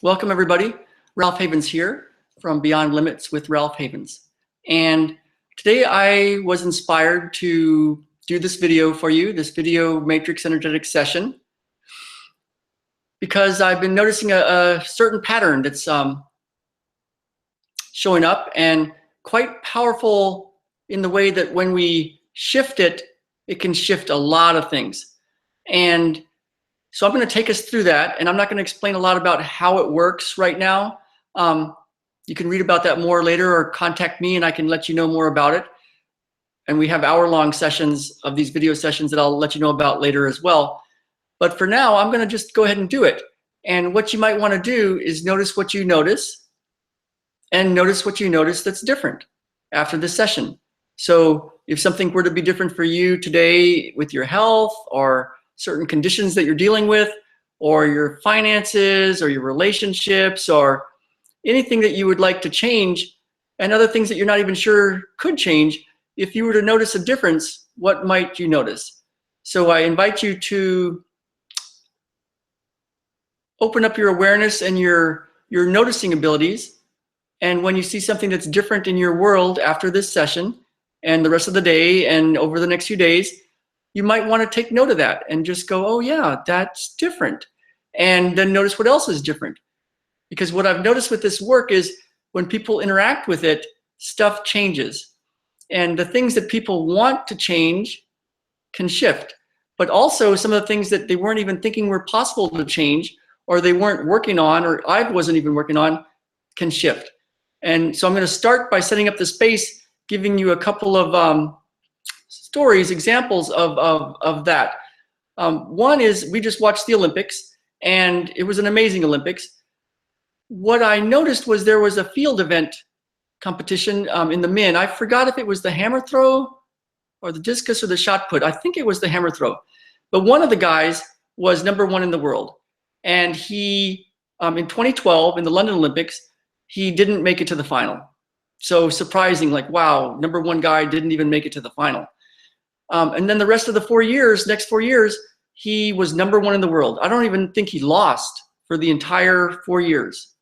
Welcome everybody. Ralph Havens here from Beyond Limits with Ralph Havens. And today I was inspired to do this video for you, this video matrix energetic session, because I've been noticing a certain pattern that's showing up and quite powerful in the way that when we shift it, it can shift a lot of things. And so I'm going to take us through that, and I'm not going to explain a lot about how it works right now. You can read about that more later or contact me and I can let you know more about it. And we have hour-long sessions of these video sessions that I'll let you know about later as well. But for now, I'm going to just go ahead and do it. And what you might want to do is notice what you notice and notice what you notice that's different after this session. So if something were to be different for you today with your health or certain conditions that you're dealing with, or your finances, or your relationships, or anything that you would like to change, and other things that you're not even sure could change, if you were to notice a difference, what might you notice? So I invite you to open up your awareness and your noticing abilities, and when you see something that's different in your world after this session, and the rest of the day, and over the next few days, you might want to take note of that and just go, oh yeah, that's different. And then notice what else is different. Because what I've noticed with this work is when people interact with it, stuff changes. And the things that people want to change can shift. But also some of the things that they weren't even thinking were possible to change, or they weren't working on, or I wasn't even working on, can shift. And so I'm going to start by setting up the space, giving you a couple of stories, examples of that. One is we just watched the Olympics, and it was an amazing Olympics. What I noticed was there was a field event competition in the men. I forgot if it was the hammer throw or the discus or the shot put. I think it was the hammer throw. But one of the guys was #1 in the world. And he, in 2012, in the London Olympics, he didn't make it to the final. So surprising, like, wow, #1 guy didn't even make it to the final. And then the rest of the 4 years, next 4 years, he was #1 in the world. I don't even think he lost for the entire 4 years.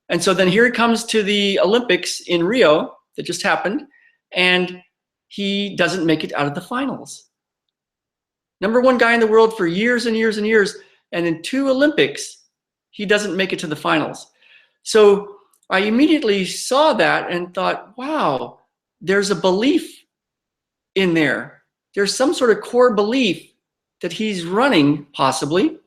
And so then here it comes to the Olympics in Rio that just happened, and he doesn't make it out of the finals. #1 guy in the world for years and years and years, and in 2 Olympics, he doesn't make it to the finals. So I immediately saw that and thought, wow, there's a belief in there. There's some sort of core belief that he's running, possibly,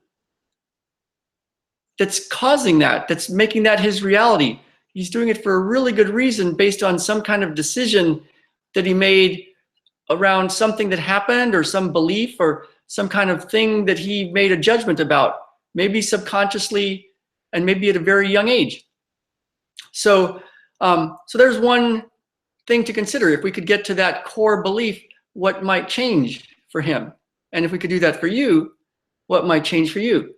that's causing that, that's making that his reality. He's doing it for a really good reason based on some kind of decision that he made around something that happened, or some belief, or some kind of thing that he made a judgment about, maybe subconsciously, and maybe at a very young age. So, so there's one thing to consider. If we could get to that core belief, what might change for him? And if we could do that for you, what might change for you?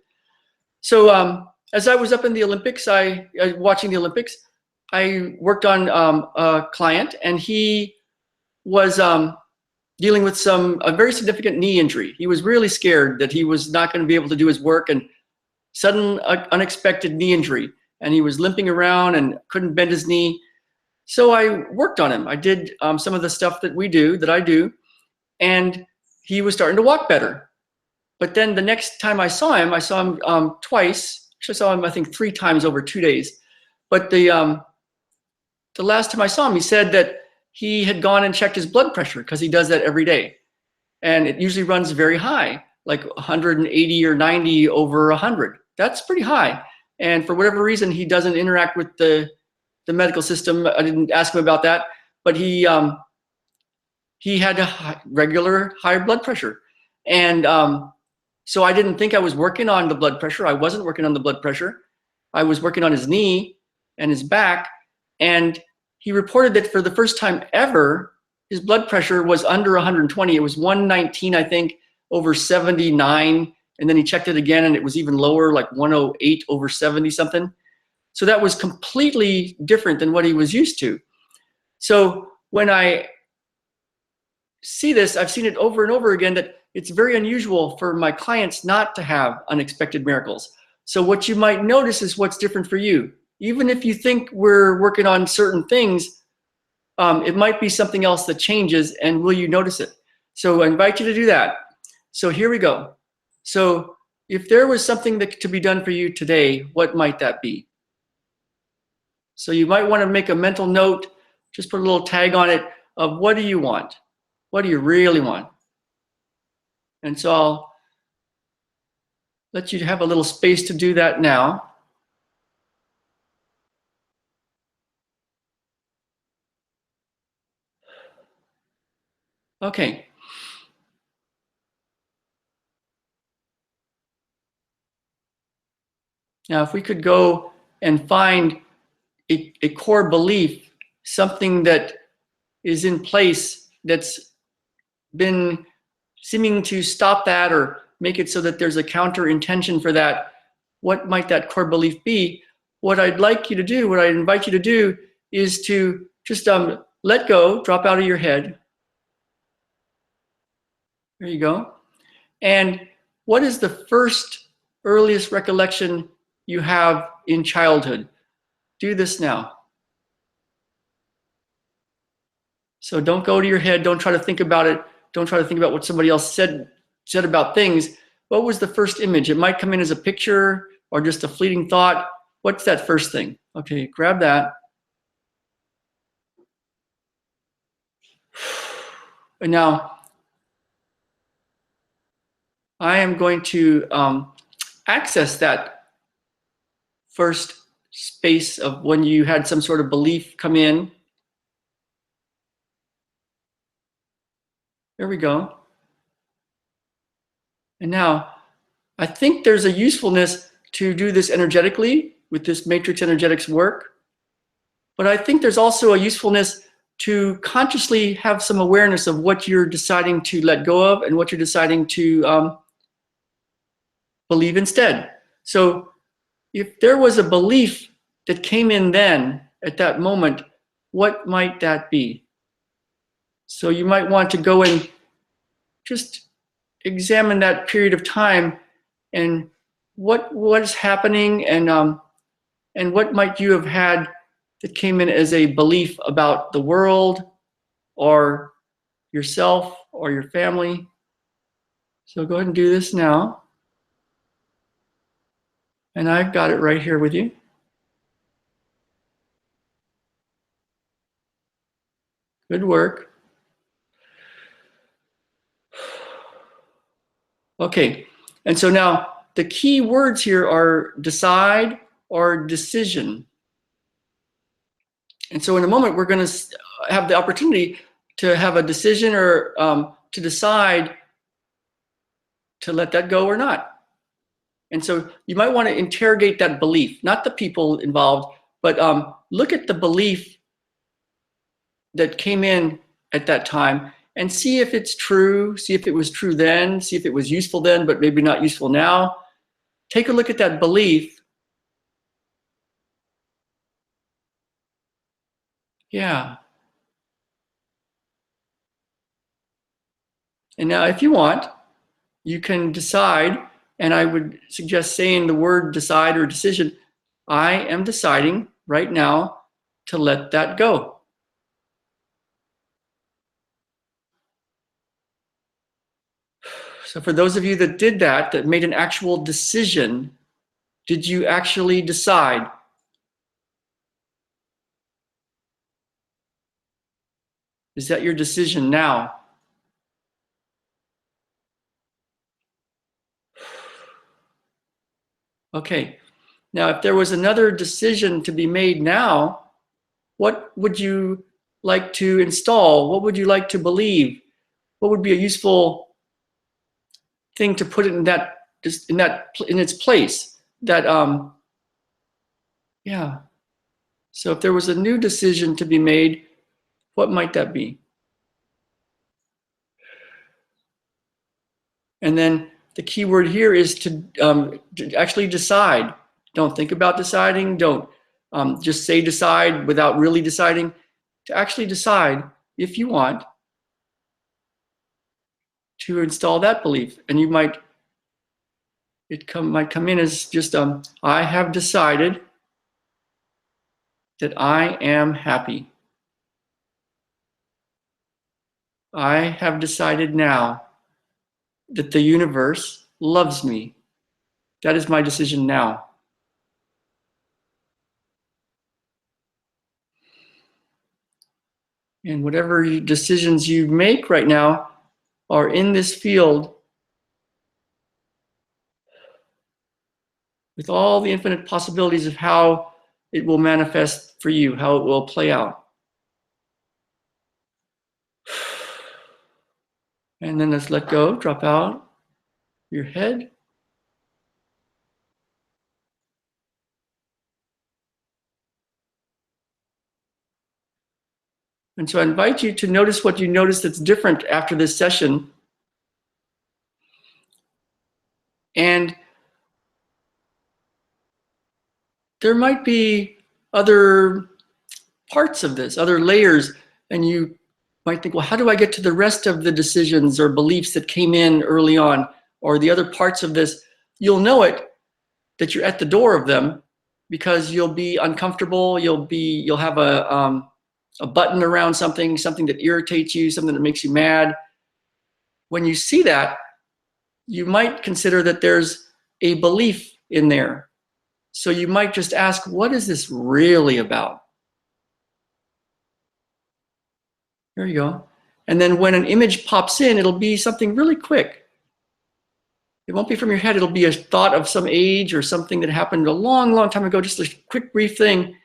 So as I was up in the Olympics, watching the Olympics, I worked on a client, and he was dealing with a very significant knee injury. He was really scared that he was not going to be able to do his work, and sudden unexpected knee injury. And he was limping around and couldn't bend his knee. So I worked on him. I did some of the stuff that I do, and he was starting to walk better. But then the next time I saw him twice. Actually, I saw him, I think, 3 times over 2 days. But the last time I saw him, he said that he had gone and checked his blood pressure, because he does that every day. And it usually runs very high, like 180 or 90 over 100. That's pretty high. And for whatever reason, he doesn't interact with the medical system. I didn't ask him about that, but he had a regular high blood pressure. And so I didn't think I was working on the blood pressure. I wasn't working on the blood pressure. I was working on his knee and his back. And he reported that for the first time ever, his blood pressure was under 120. It was 119, I think, over 79. And then he checked it again, and it was even lower, like 108 over 70 something. So that was completely different than what he was used to. So when I see this, I've seen it over and over again, that it's very unusual for my clients not to have unexpected miracles. So what you might notice is what's different for you. Even if you think we're working on certain things, it might be something else that changes, and will you notice it? So I invite you to do that. So here we go. So if there was something to be done for you today, what might that be? So you might want to make a mental note, just put a little tag on it of what do you want? What do you really want? And so I'll let you have a little space to do that now. Okay. Now, if we could go and find a core belief, something that is in place that's been seeming to stop that or make it so that there's a counter intention for that, what might that core belief be? What I'd like you to do, what I invite you to do is to just let go, drop out of your head. There you go. And what is the first earliest recollection you have in childhood? Do this now. So don't go to your head. Don't try to think about it. Don't try to think about what somebody else said about things. What was the first image? It might come in as a picture or just a fleeting thought. What's that first thing? Okay, grab that. And now I am going to access that first space of when you had some sort of belief come in. There we go. And now I think there's a usefulness to do this energetically with this matrix energetics work. But I think there's also a usefulness to consciously have some awareness of what you're deciding to let go of and what you're deciding to believe instead. So if there was a belief that came in then at that moment, what might that be? So you might want to go and just examine that period of time and what was happening and what might you have had that came in as a belief about the world or yourself or your family. So go ahead and do this now. And I've got it right here with you. Good work. Okay, and so now the key words here are decide or decision. And so in a moment, we're going to have the opportunity to have a decision or to decide to let that go or not. And so you might want to interrogate that belief, not the people involved, but look at the belief that came in at that time and see if it's true, see if it was true then, see if it was useful then, but maybe not useful now. Take a look at that belief. Yeah. And now if you want, you can decide, and I would suggest saying the word decide or decision. I am deciding right now to let that go. So for those of you that did that made an actual decision, did you actually decide? Is that your decision now? Okay. Now, if there was another decision to be made now, what would you like to install? What would you like to believe? What would be a useful thing to put it in its place? Yeah. So if there was a new decision to be made, what might that be? And then the key word here is to actually decide. Don't think about deciding. Don't just say decide without really deciding. To actually decide if you want to install that belief. And you might might come in as just I have decided that I am happy. I have decided now that the universe loves me. That is my decision now. And whatever decisions you make right now are in this field with all the infinite possibilities of how it will manifest for you, how it will play out. And then let's let go, drop out your head. And so I invite you to notice what you notice that's different after this session. And there might be other parts of this, other layers, and you might think, well, how do I get to the rest of the decisions or beliefs that came in early on, or the other parts of this? You'll know it that you're at the door of them because you'll be uncomfortable. You'll have a button around something that irritates you, something that makes you mad. When you see that, you might consider that there's a belief in there. So you might just ask, what is this really about? There you go. And then when an image pops in, it'll be something really quick. It won't be from your head. It'll be a thought of some age or something that happened a long, long time ago, just a quick, brief thing.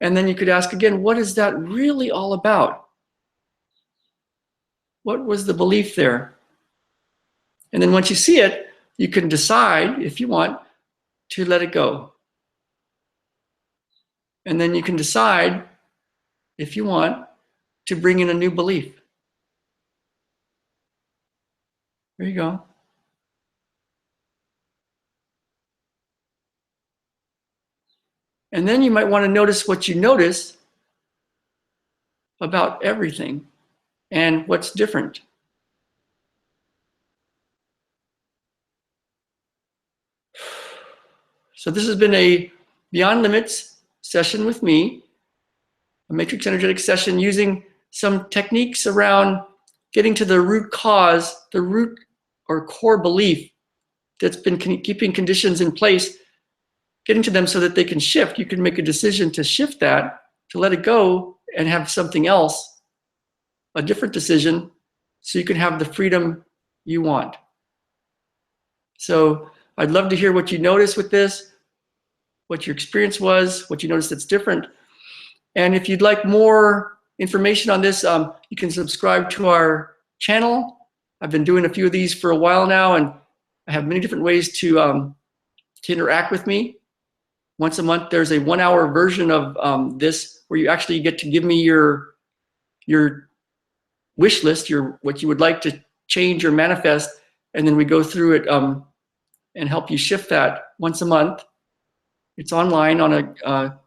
And then you could ask again, what is that really all about? What was the belief there? And then once you see it, you can decide, if you want, to let it go. And then you can decide, if you want, to bring in a new belief. There you go. And then you might want to notice what you notice about everything and what's different. So this has been a Beyond Limits session with me, a matrix energetic session using some techniques around getting to the root cause, the root or core belief that's been keeping conditions in place, getting to them so that they can shift. You can make a decision to shift that, to let it go and have something else, a different decision, so you can have the freedom you want. So I'd love to hear what you notice with this, what your experience was, what you noticed that's different. And if you'd like more information on this, you can subscribe to our channel. I've been doing a few of these for a while now, and I have many different ways to interact with me. Once a month, there's a 1-hour version of this where you actually get to give me your wish list, what you would like to change or manifest, and then we go through it and help you shift that once a month. It's online on a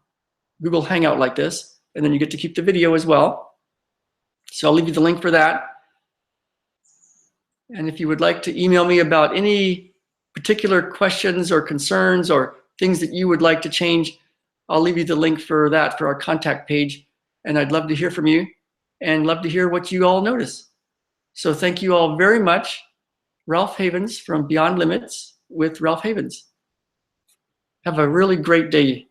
Google Hangout like this, and then you get to keep the video as well. So I'll leave you the link for that. And if you would like to email me about any particular questions or concerns or things that you would like to change, I'll leave you the link for that, for our contact page. And I'd love to hear from you and love to hear what you all notice. So thank you all very much. Ralph Havens from Beyond Limits with Ralph Havens. Have a really great day.